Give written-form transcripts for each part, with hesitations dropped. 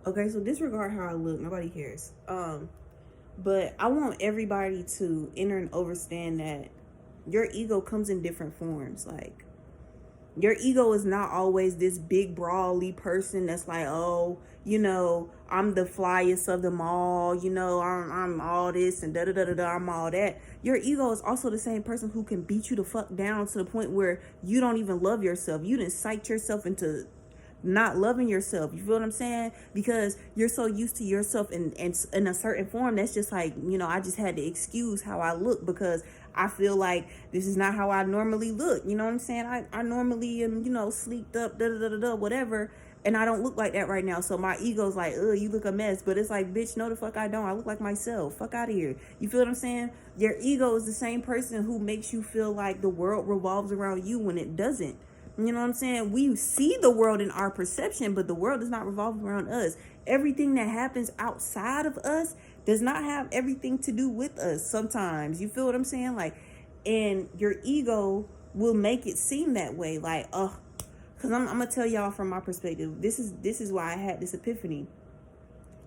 Okay, so disregard how I look. Nobody cares. But I want everybody to enter and understand that your ego comes in different forms. Like, your ego is not always this big brawly person that's like, oh, I'm the flyest of them all, I'm all this and da da da da da, I'm all that. Your ego is also the same person who can beat you the fuck down to the point where you don't even love yourself. You didn't psych yourself into not loving yourself. You feel what I'm saying? Because you're so used to yourself in a certain form that's just like, I just had to excuse how I look because I feel like this is not how I normally look. You know what I'm saying? I normally am, sleeked up, da da da da da, whatever. And I don't look like that right now. So my ego's like, ugh, you look a mess. But it's like, bitch, no the fuck I don't. I look like myself. Fuck out of here. You feel what I'm saying? Your ego is the same person who makes you feel like the world revolves around you when it doesn't. You know what I'm saying? We see the world in our perception, but the world does not revolve around us. Everything that happens outside of us does not have everything to do with us sometimes. You feel what I'm saying? Like, and your ego will make it seem that way. Like, because I'm gonna tell y'all from my perspective. This is why I had this epiphany.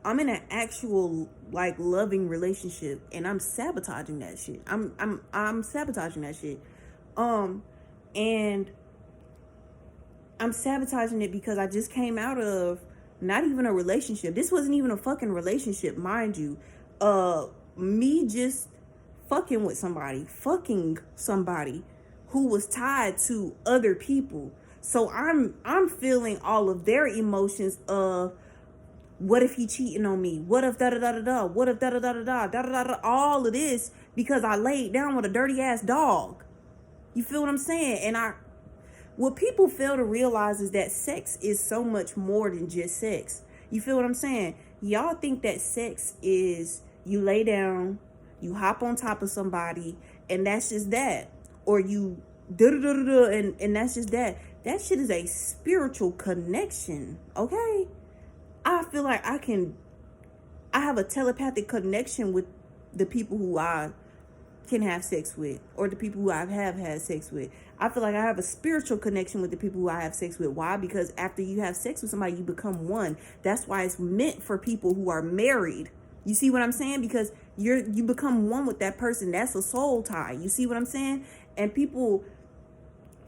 I'm in an actual like loving relationship, and I'm sabotaging that shit. I'm sabotaging that shit. And I'm sabotaging it because I just came out of not even a relationship. This wasn't even a fucking relationship, mind you. Me just fucking somebody who was tied to other people. So I'm feeling all of their emotions of what if he cheating on me? What if da da da da da? What if da da da da da da da da? All of this because I laid down with a dirty ass dog. You feel what I'm saying? And what people fail to realize is that sex is so much more than just sex. You feel what I'm saying? Y'all think that sex is you lay down, you hop on top of somebody, and that's just that. Or you and that's just that. That shit is a spiritual connection, okay? I feel like I have a telepathic connection with the people who I can have sex with, or the people who I have had sex with. I feel like I have a spiritual connection with the people who I have sex with. Why? Because after you have sex with somebody, you become one. That's why it's meant for people who are married. You see what I'm saying? Because you become one with that person. That's a soul tie. You see what I'm saying? And people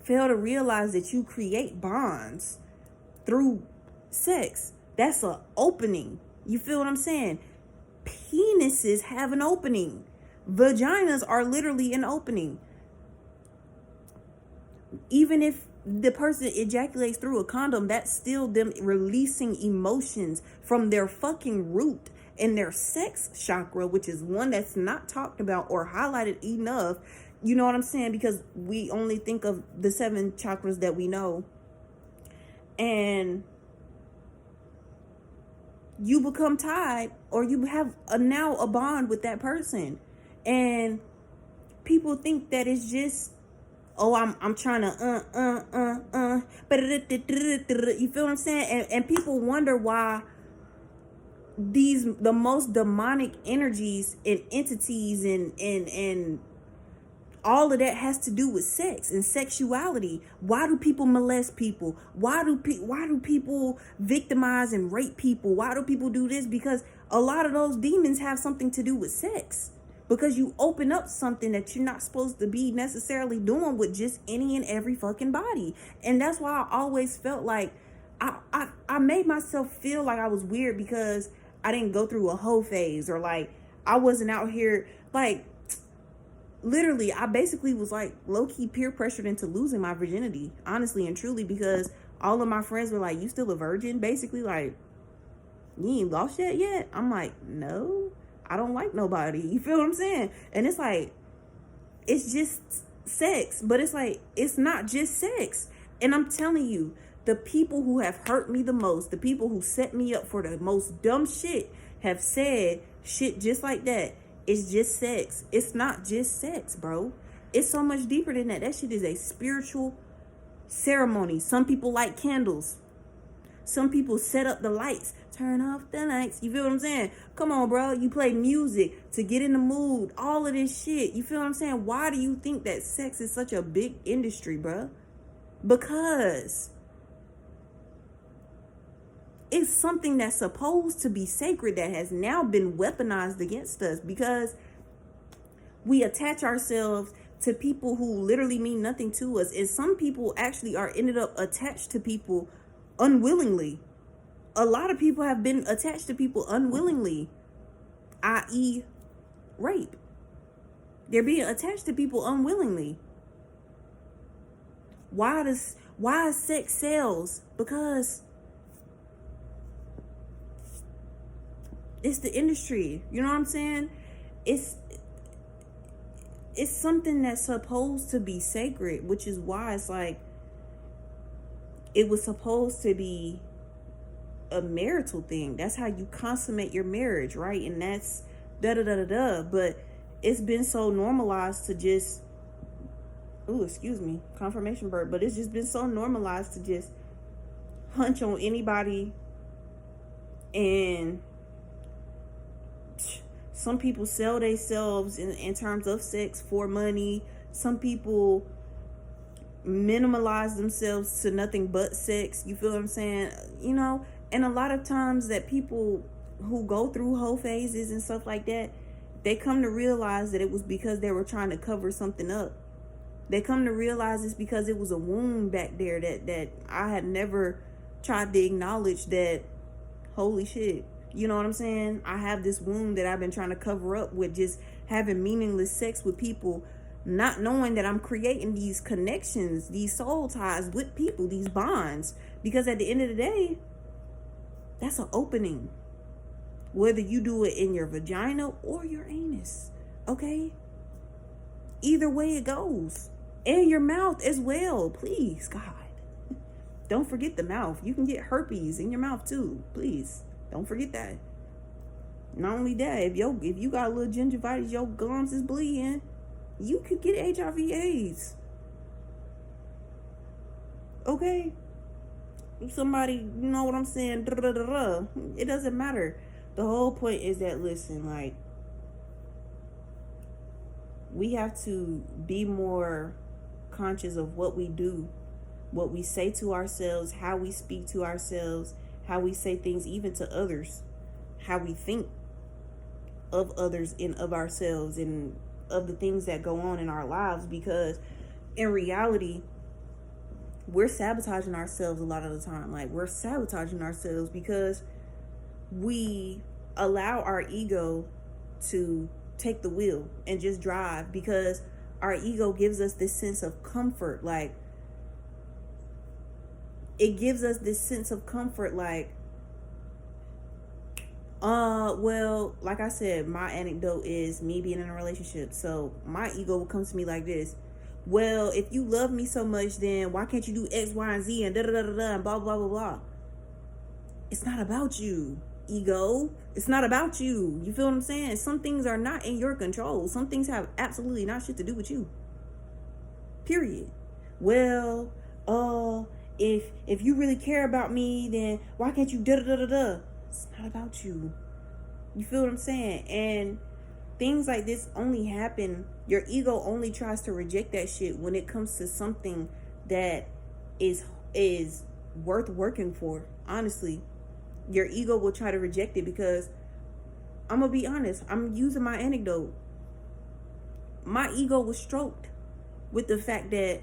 fail to realize that you create bonds through sex. That's an opening. You feel what I'm saying? Penises have an opening. Vaginas are literally an opening. Even if the person ejaculates through a condom, that's still them releasing emotions from their fucking root and their sex chakra, which is one that's not talked about or highlighted enough. You know what I'm saying? Because we only think of the 7 chakras that we know. And you become tied, or you have now a bond with that person. And people think that it's just, oh, I'm trying to but you feel what I'm saying? And people wonder why the most demonic energies and entities and all of that has to do with sex and sexuality. Why do people molest people? Why do people victimize and rape people? Why do people do this? Because a lot of those demons have something to do with sex. Because you open up something that you're not supposed to be necessarily doing with just any and every fucking body. And that's why I always felt like I made myself feel like I was weird because I didn't go through a hoe phase, or like I wasn't out here like, literally, I basically was like low-key peer pressured into losing my virginity, honestly and truly, because all of my friends were like, you still a virgin? Basically, like, you ain't lost yet? I'm like, no, I don't like nobody. You feel what I'm saying? And it's like, it's just sex, but it's like, it's not just sex. And I'm telling you, the people who have hurt me the most, the people who set me up for the most dumb shit, have said shit just like that. It's just sex. It's not just sex, bro. It's so much deeper than that. That shit is a spiritual ceremony. Some people light candles. Some people set up the lights. Turn off the lights. You feel what I'm saying? Come on, bro. You play music to get in the mood. All of this shit. You feel what I'm saying? Why do you think that sex is such a big industry, bro? Because it's something that's supposed to be sacred that has now been weaponized against us because we attach ourselves to people who literally mean nothing to us. And some people actually are ended up attached to people unwillingly. A lot of people have been attached to people unwillingly, i.e. rape. They're being attached to people unwillingly. Why sex sells? Because it's the industry. You know what I'm saying? It's something that's supposed to be sacred, which is why it's like it was supposed to be a marital thing. That's how you consummate your marriage, right? And that's but it's been so normalized to just confirmation bird, but it's just been so normalized to just hunch on anybody. And some people sell themselves in terms of sex for money. Some people minimalize themselves to nothing but sex. You feel what I'm saying? You know, and a lot of times that people who go through whole phases and stuff like that, they come to realize that it was because they were trying to cover something up. They come to realize it's because it was a wound back there that I had never tried to acknowledge that, holy shit, you know what I'm saying? I have this wound that I've been trying to cover up with just having meaningless sex with people, not knowing that I'm creating these connections, these soul ties with people, these bonds. Because at the end of the day, that's an opening. Whether you do it in your vagina or your anus, okay? Either way it goes. And your mouth as well, please, God. Don't forget the mouth. You can get herpes in your mouth too, please. Don't forget that. Not only that, if you got a little gingivitis, your gums is bleeding, you could get HIV/AIDS. Okay? If somebody, you know what I'm saying, it doesn't matter. The whole point is that, listen, like, we have to be more conscious of what we do, what we say to ourselves, how we speak to ourselves, how we say things even to others, how we think of others and of ourselves and of the things that go on in our lives. Because in reality, we're sabotaging ourselves a lot of the time. Like, we're sabotaging ourselves because we allow our ego to take the wheel and just drive, because our ego gives us this sense of comfort. Like, it gives us this sense of comfort, like, well, like I said, my anecdote is me being in a relationship. So my ego will come to me like this: well, if you love me so much, then why can't you do X, Y, and Z and da da da da da and blah blah blah blah. It's not about you, ego. It's not about you. You feel what I'm saying? Some things are not in your control. Some things have absolutely not shit to do with you. Period. Well, if you really care about me, then why can't you da da da da da? It's not about you. You feel what I'm saying? And things like this only happen. Your ego only tries to reject that shit when it comes to something that is worth working for. Honestly, your ego will try to reject it, because I'm gonna be honest. I'm using my anecdote. My ego was stroked with the fact that,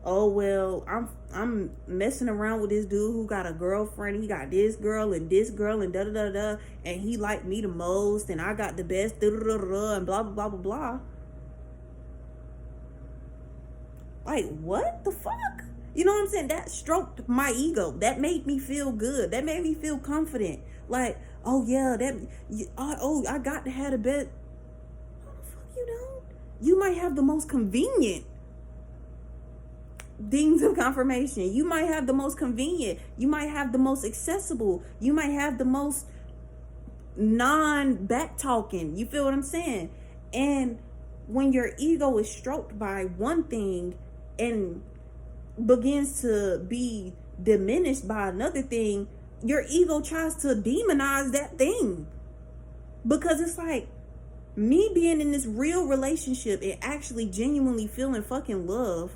oh well, I'm messing around with this dude who got a girlfriend. He got this girl and da da da da, and he liked me the most, and I got the best da da da da and blah blah blah blah blah. Like, what the fuck? You know what I'm saying? That stroked my ego. That made me feel good. That made me feel confident. Like, oh yeah, I got to have the best. Oh, the fuck you don't? You might have the most convenient things of confirmation. You might have the most convenient. You might have the most accessible. You might have the most non-back talking. You feel what I'm saying? And when your ego is stroked by one thing and begins to be diminished by another thing, your ego tries to demonize that thing. Because it's like, me being in this real relationship and actually genuinely feeling fucking love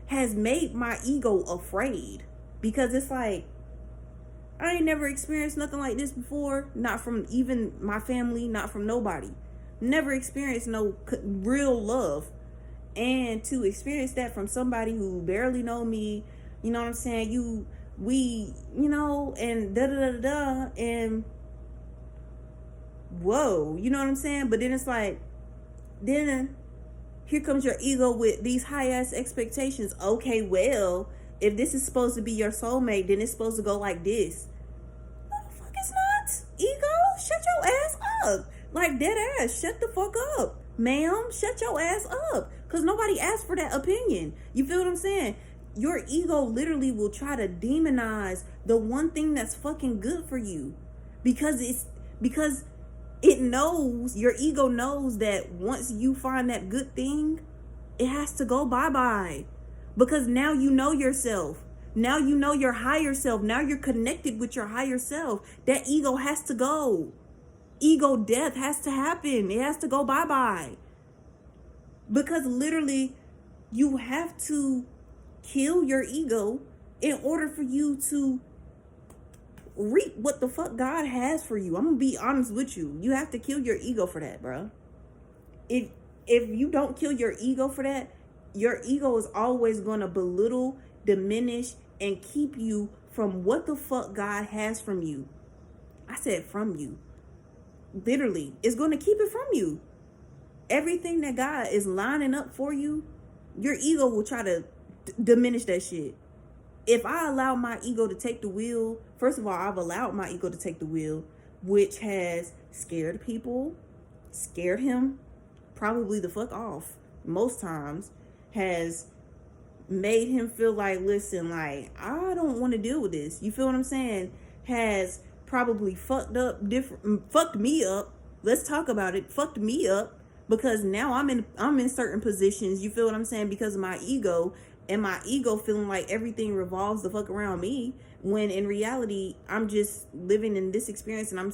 has made my ego afraid. Because it's like, I ain't never experienced nothing like this before. Not from even my family, not from nobody. Never experienced no real love. And to experience that from somebody who barely know me, you know what I'm saying? And da da da da, and whoa, you know what I'm saying? But then it's like, then here comes your ego with these high ass expectations. Okay, well, if this is supposed to be your soulmate, then it's supposed to go like this. No, the fuck it's not. Ego, shut your ass up. Like, dead ass, shut the fuck up. Ma'am, shut your ass up. Because nobody asked for that opinion. You feel what I'm saying? Your ego literally will try to demonize the one thing that's fucking good for you. Because it knows, your ego knows that once you find that good thing, it has to go bye-bye. Because now you know yourself. Now you know your higher self. Now you're connected with your higher self. That ego has to go. Ego death has to happen. It has to go bye-bye. Because literally, you have to kill your ego in order for you to reap what the fuck God has for you. I'm gonna be honest with you. You have to kill your ego for that, bro. If you don't kill your ego for that, your ego is always gonna belittle, diminish, and keep you from what the fuck God has from you. I said from you. Literally, it's gonna keep it from you. Everything that God is lining up for you, your ego will try to diminish that shit. If I allow my ego to take the wheel, first of all, I've allowed my ego to take the wheel, which has scared people, scared him probably the fuck off most times, has made him feel like, listen, like, I don't want to deal with this. You feel what I'm saying? Has probably fucked me up. Let's talk about it. Fucked me up because now I'm in certain positions. You feel what I'm saying? Because of my ego. And my ego feeling like everything revolves the fuck around me, when in reality, I'm just living in this experience and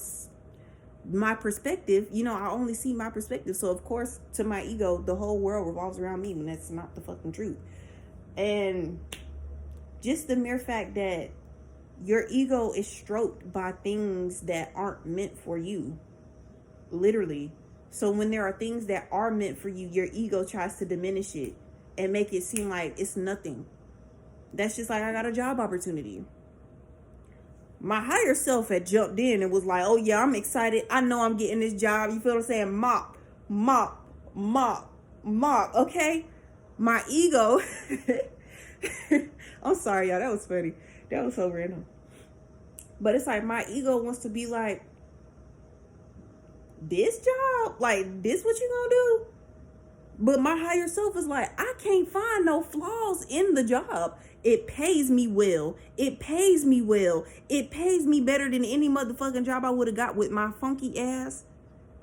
my perspective, I only see my perspective. So of course, to my ego, the whole world revolves around me when that's not the fucking truth. And just the mere fact that your ego is stroked by things that aren't meant for you, literally. So when there are things that are meant for you, your ego tries to diminish it and make it seem like it's nothing. That's just like, I got a job opportunity. My higher self had jumped in and was like, oh yeah, I'm excited. I know I'm getting this job. You feel what I'm saying? Mop, mop, mop, mop. Okay? My ego. I'm sorry, y'all. That was funny. That was so random. But it's like my ego wants to be like, this job? Like, this what you gonna do? But my higher self is like, I can't find no flaws in the job. It pays me well. It pays me well. It pays me better than any motherfucking job I would have got with my funky ass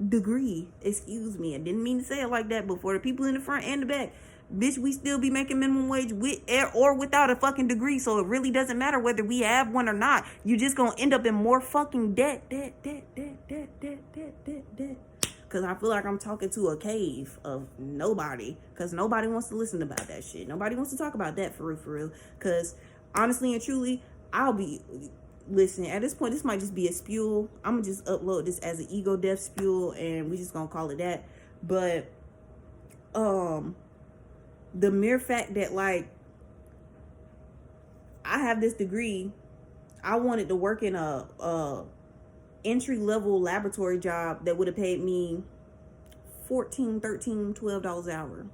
degree. Excuse me. I didn't mean to say it like that, but for the people in the front and the back, bitch, we still be making minimum wage with or without a fucking degree. So it really doesn't matter whether we have one or not. You just gonna end up in more fucking debt. Because I feel like I'm talking to a cave of nobody. Because nobody wants to listen about that shit. Nobody wants to talk about that for real. Because honestly and truly, listen, at this point, this might just be a spew. I'm going to just upload this as an ego death spew. And we just going to call it that. But the mere fact that, like, I have this degree. I wanted to work in a entry-level laboratory job that would have paid me $14, $13, $12 an hour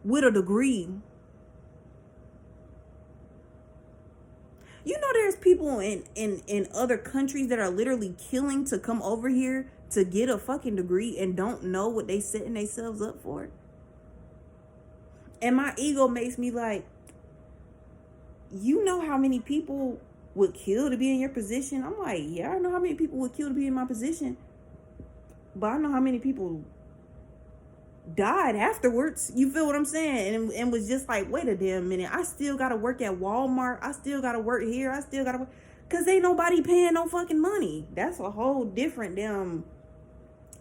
with a degree. There's people in other countries that are literally killing to come over here to get a fucking degree and don't know what they setting themselves up for. And my ego makes me like, you know how many people would kill to be in your position? I'm like, yeah, I know how many people would kill to be in my position, but I know how many people died afterwards. You feel what I'm saying? And was just like, wait a damn minute, I still gotta work at Walmart, I still gotta work here, I still gotta work, because ain't nobody paying no fucking money. That's a whole different damn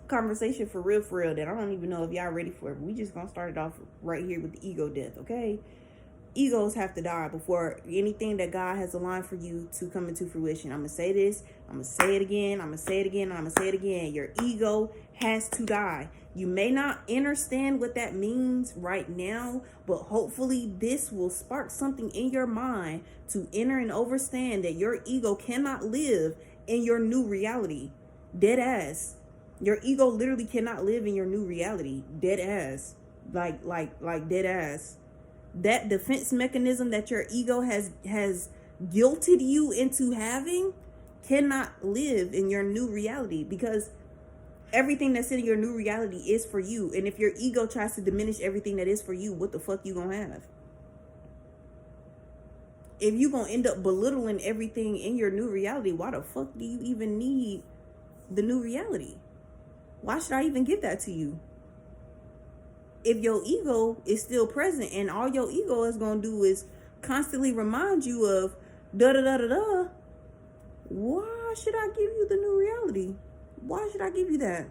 conversation for real that I don't even know if y'all ready for it. We just gonna start it off right here with the ego death, okay? egos have to die before anything that God has aligned for you to come into fruition. I'm going to say this. I'm going to say it again. I'm going to say it again. I'm going to say it again. Your ego has to die. You may not understand what that means right now, but hopefully this will spark something in your mind to enter and understand that your ego cannot live in your new reality. Dead ass. Your ego literally cannot live in your new reality. Dead ass. Like dead ass. That defense mechanism that your ego has guilted you into having cannot live in your new reality, because everything that's in your new reality is for you. And if your ego tries to diminish everything that is for you, what the fuck you gonna have? If you gonna end up belittling everything in your new reality, why the fuck do you even need the new reality? Why should I even give that to you? If your ego is still present and all your ego is going to do is constantly remind you of da da da da da, why should I give you the new reality? Why should I give you that?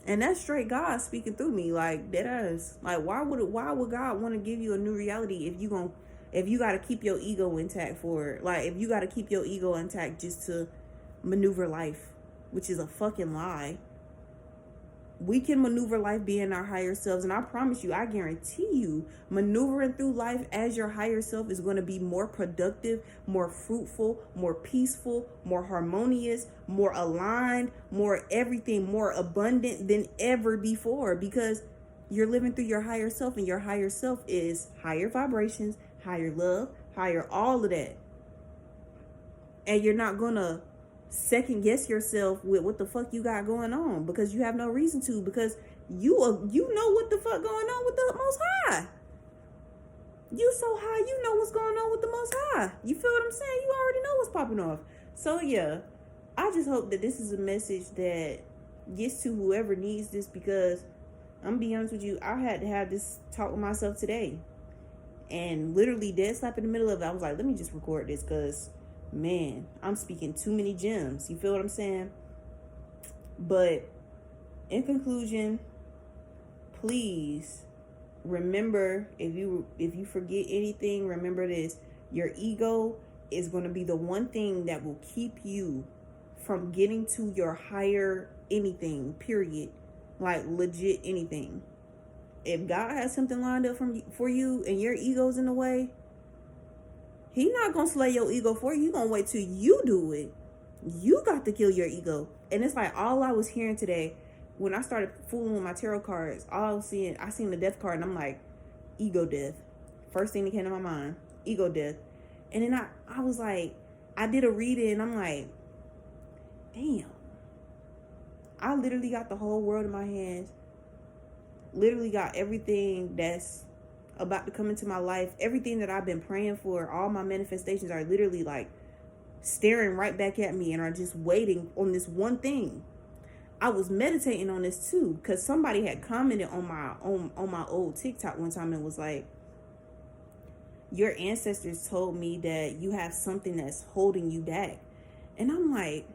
And that's straight God speaking through me, like that ass. Like why would God want to give you a new reality if you got to keep your ego intact for it? Like if you got to keep your ego intact just to maneuver life, which is a fucking lie. We can maneuver life being our higher selves. And I promise you, I guarantee you, maneuvering through life as your higher self is going to be more productive, more fruitful, more peaceful, more harmonious, more aligned, more everything, more abundant than ever before. Because you're living through your higher self, and your higher self is higher vibrations, higher love, higher all of that. And you're not going to second guess yourself with what the fuck you got going on, because you have no reason to, because you know what the fuck going on with the Most High. You so high, you know what's going on with the Most High. You feel what I'm saying? You already know what's popping off. So yeah, I just hope that this is a message that gets to whoever needs this, because I'm gonna be honest with you, I had to have this talk with myself today, and literally dead slap in the middle of it, I was like, let me just record this, because man, I'm speaking too many gems. You feel what I'm saying? But in conclusion, please remember, if you forget anything, remember this: your ego is going to be the one thing that will keep you from getting to your higher anything, period. Like legit anything. If God has something lined up for you and your ego's in the way, He not going to slay your ego for you. He going to wait till you do it. You got to kill your ego. And it's like all I was hearing today, when I started fooling with my tarot cards, all I was seeing, I seen the death card, and I'm like, ego death. First thing that came to my mind, ego death. And then I was like, I did a reading, and I'm like, damn. I literally got the whole world in my hands. Literally got everything that's about to come into my life. Everything that I've been praying for, all my manifestations are literally like staring right back at me and are just waiting on this one thing. I was meditating on this too, because somebody had commented on my old TikTok one time and was like, your ancestors told me that you have something that's holding you back. And I'm like,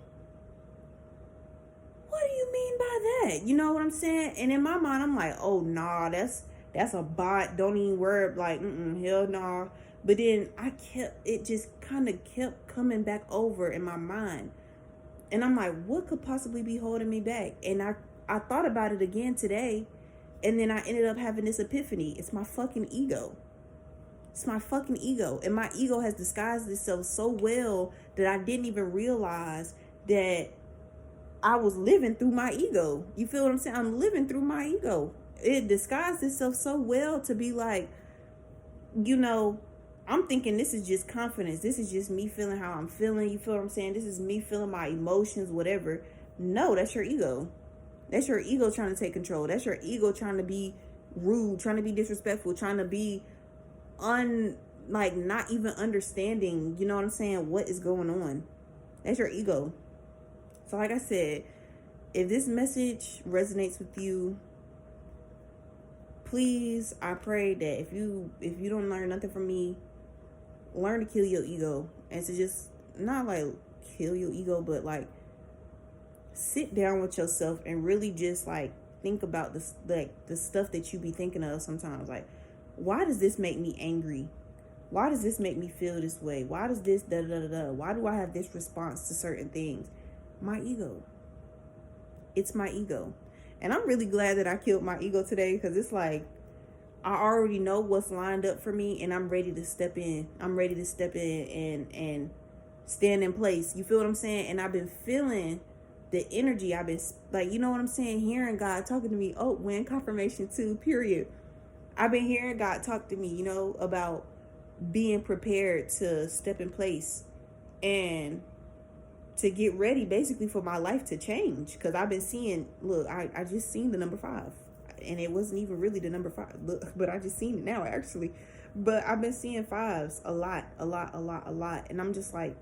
what do you mean by that? You know what I'm saying? And in my mind, I'm like, oh nah, that's a bot. Don't even worry. Like, hell nah. But then it just kind of kept coming back over in my mind. And I'm like, what could possibly be holding me back? And I thought about it again today. And then I ended up having this epiphany. It's my fucking ego. It's my fucking ego. And my ego has disguised itself so well that I didn't even realize that I was living through my ego. You feel what I'm saying? I'm living through my ego. It disguised itself so well to be like, I'm thinking this is just confidence. This is just me feeling how I'm feeling. You feel what I'm saying? This is me feeling my emotions, whatever. No, that's your ego. That's your ego trying to take control. That's your ego trying to be rude, trying to be disrespectful, trying to be not even understanding, you know what I'm saying, what is going on. That's your ego. So like I said, if this message resonates with you, please, I pray that if you don't learn nothing from me, learn to kill your ego, and to just not like kill your ego, but like sit down with yourself and really just like think about the stuff that you be thinking of sometimes. Like, Why does this make me angry? Why does this make me feel this way? Why does this da da da da? Why do I have this response to certain things? My ego. It's my ego. And I'm really glad that I killed my ego today, because it's like I already know what's lined up for me, and I'm ready to step in. I'm ready to step in and stand in place. You feel what I'm saying? And I've been feeling the energy. I've been like, you know what I'm saying? Hearing God talking to me. Oh, when confirmation 2, period. I've been hearing God talk to me, you know, about being prepared to step in place and to get ready basically for my life to change. Because I've been seeing, look, I just seen the number 5, and it wasn't even really the number 5, look, but I just seen it now actually. But I've been seeing 5s a lot, and I'm just like,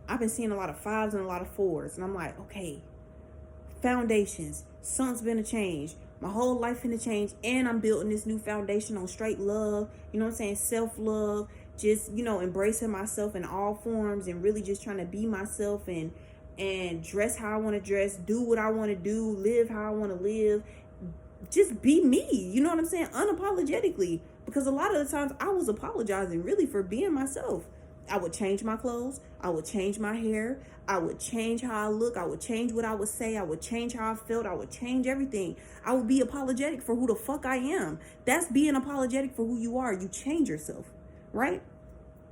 I've been seeing a lot of 5s and a lot of 4s, and I'm like, okay, foundations, something's been a change. My whole life finna change, and I'm building this new foundation on straight love, you know what I'm saying, self-love, just, you know, embracing myself in all forms, and really just trying to be myself, and dress how I want to dress, do what I want to do, live how I want to live, just be me, you know what I'm saying, unapologetically, because a lot of the times I was apologizing really for being myself. I would change my clothes, I would change my hair, I would change how I look, I would change what I would say, I would change how I felt, I would change everything. I would be apologetic for who the fuck I am. That's being apologetic for who you are. You change yourself, right?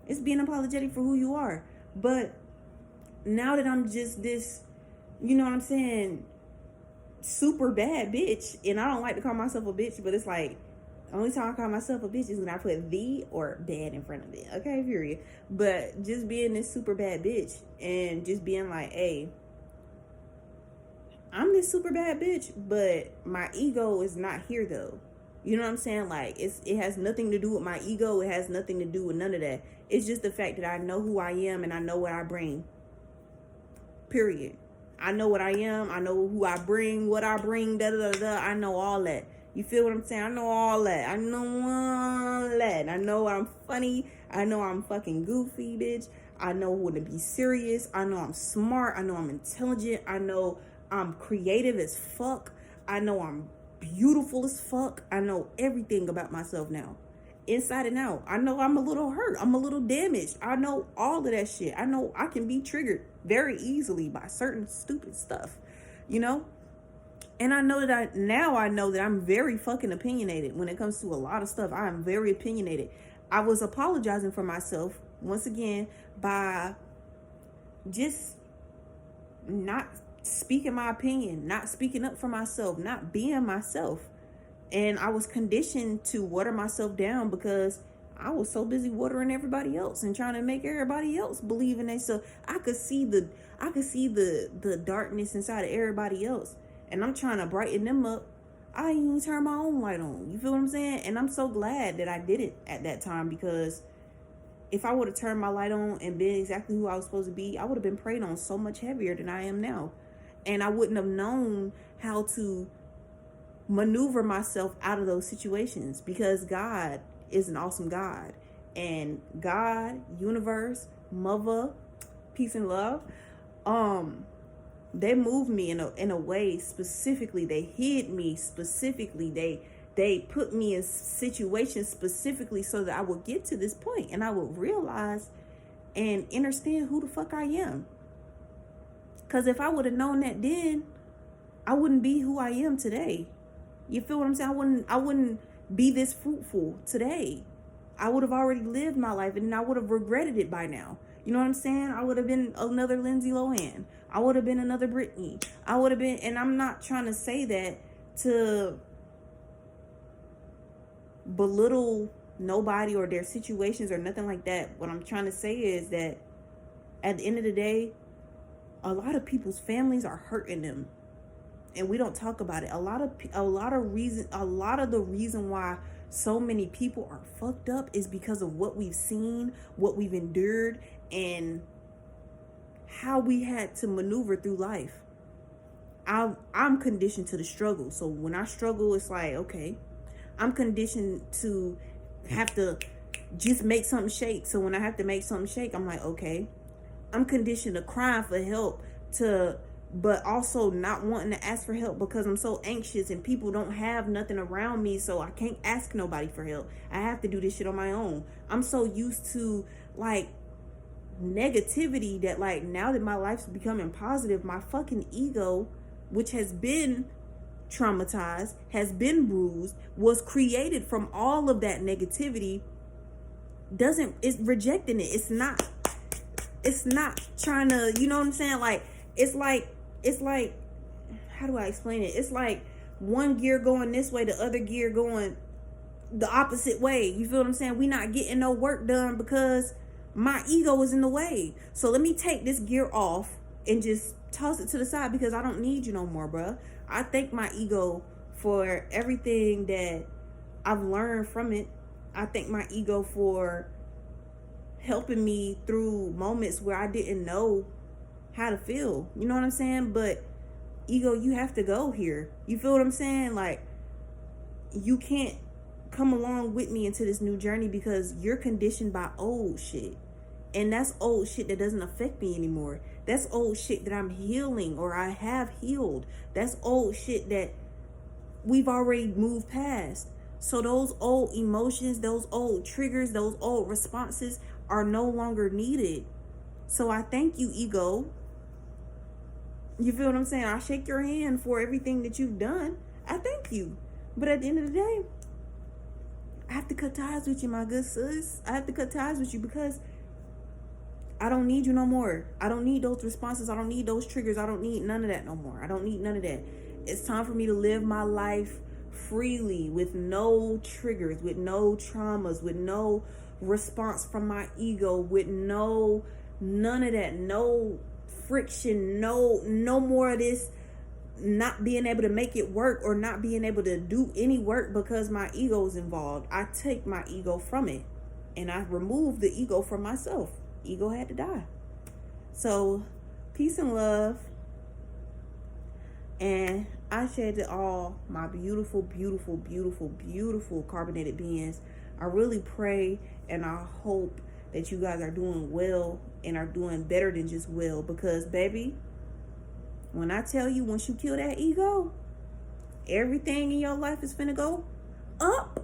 It's being apologetic for who you are. But now that I'm just this, you know what I'm saying, super bad bitch, and I don't like to call myself a bitch, but it's like, the only time I call myself a bitch is when I put the or bad in front of it. Okay, period. But just being this super bad bitch, and just being like, hey, I'm this super bad bitch, but my ego is not here though. You know what I'm saying? Like, it has nothing to do with my ego. It has nothing to do with none of that. It's just the fact that I know who I am, and I know what I bring. Period. I know what I am. I know who I bring, what I bring, da da da da. I know all that. You feel what I'm saying? I know all that. I know all that. I know I'm funny. I know I'm fucking goofy, bitch. I know when to be serious. I know I'm smart. I know I'm intelligent. I know I'm creative as fuck. I know I'm beautiful as fuck. I know everything about myself now, inside and out. I know I'm a little hurt. I'm a little damaged. I know all of that shit. I know I can be triggered very easily by certain stupid stuff, you know? And I know that I know that I'm very fucking opinionated when it comes to a lot of stuff. I am very opinionated. I was apologizing for myself once again by just not speaking my opinion, not speaking up for myself, not being myself. And I was conditioned to water myself down because I was so busy watering everybody else and trying to make everybody else believe in themselves. I could see the darkness inside of everybody else, and I'm trying to brighten them up. I didn't even turn my own light on. You feel what I'm saying? And I'm so glad that I did it at that time, because if I would have turned my light on and been exactly who I was supposed to be, I would have been preyed on so much heavier than I am now. And I wouldn't have known how to maneuver myself out of those situations, because God is an awesome God. And God, universe, mother, peace and love, they moved me in a way specifically. They hid me specifically. They put me in situations specifically so that I would get to this point and I would realize and understand who the fuck I am. Because if I would have known that then, I wouldn't be who I am today. You feel what I'm saying? I wouldn't be this fruitful today. I would have already lived my life, and I would have regretted it by now. You know what I'm saying? I would have been another Lindsay Lohan. I would have been another Britney. I would have been, and I'm not trying to say that to belittle nobody or their situations or nothing like that. What I'm trying to say is that at the end of the day, a lot of people's families are hurting them, and we don't talk about it. A lot of the reason why so many people are fucked up is because of what we've seen, what we've endured, and how we had to maneuver through life. I'm conditioned to the struggle. So when I struggle, it's like, okay, I'm conditioned to have to just make something shake. So when I have to make something shake, I'm like, okay. I'm conditioned to crying for help, to but also not wanting to ask for help because I'm so anxious and people don't have nothing around me, so I can't ask nobody for help. I have to do this shit on my own. I'm so used to like negativity that like now that my life's becoming positive, my fucking ego, which has been traumatized, has been bruised, was created from all of that negativity, it's rejecting it. It's not trying to, you know what I'm saying? Like it's like how do I explain it? It's like one gear going this way, the other gear going the opposite way. You feel what I'm saying? We not getting no work done because my ego is in the way. So let me take this gear off and just toss it to the side because I don't need you no more, bruh. I thank my ego for everything that I've learned from it. I thank my ego for helping me through moments where I didn't know how to feel. You know what I'm saying? But ego, you have to go here. You feel what I'm saying? Like, you can't come along with me into this new journey because you're conditioned by old shit. And that's old shit that doesn't affect me anymore. That's old shit that I'm healing or I have healed. That's old shit that we've already moved past. So those old emotions, those old triggers, those old responses are no longer needed. So I thank you, ego. You feel what I'm saying? I shake your hand for everything that you've done. I thank you. But at the end of the day, I have to cut ties with you, my good sis. I have to cut ties with you because I don't need you no more. I don't need those responses. I don't need those triggers. I don't need none of that no more. I don't need none of that. It's time for me to live my life freely with no triggers, with no traumas, with no response from my ego, with none of that, no friction, no more of this not being able to make it work or not being able to do any work because my ego is involved. I take my ego from it and I remove the ego from myself. Ego had to die. So peace and love, and I share to all my beautiful, beautiful, beautiful, beautiful carbonated beings. I really pray and I hope that you guys are doing well and are doing better than just well, because baby, when I tell you, once you kill that ego, everything in your life is finna go up.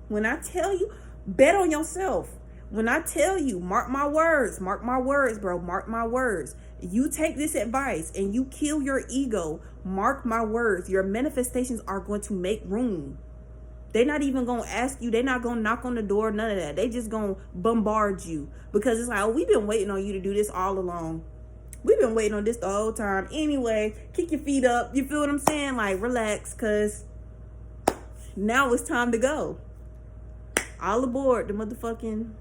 When I tell you, bet on yourself. When I tell you, mark my words, bro, mark my words. You take this advice and you kill your ego, mark my words, your manifestations are going to make room. They're not even going to ask you. They're not going to knock on the door, none of that. They just going to bombard you because it's like, oh, we've been waiting on you to do this all along. We've been waiting on this the whole time. Anyway, kick your feet up. You feel what I'm saying? Like, relax, because now it's time to go. All aboard the motherfucking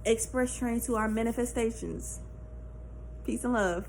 express train to our manifestations. Peace and love.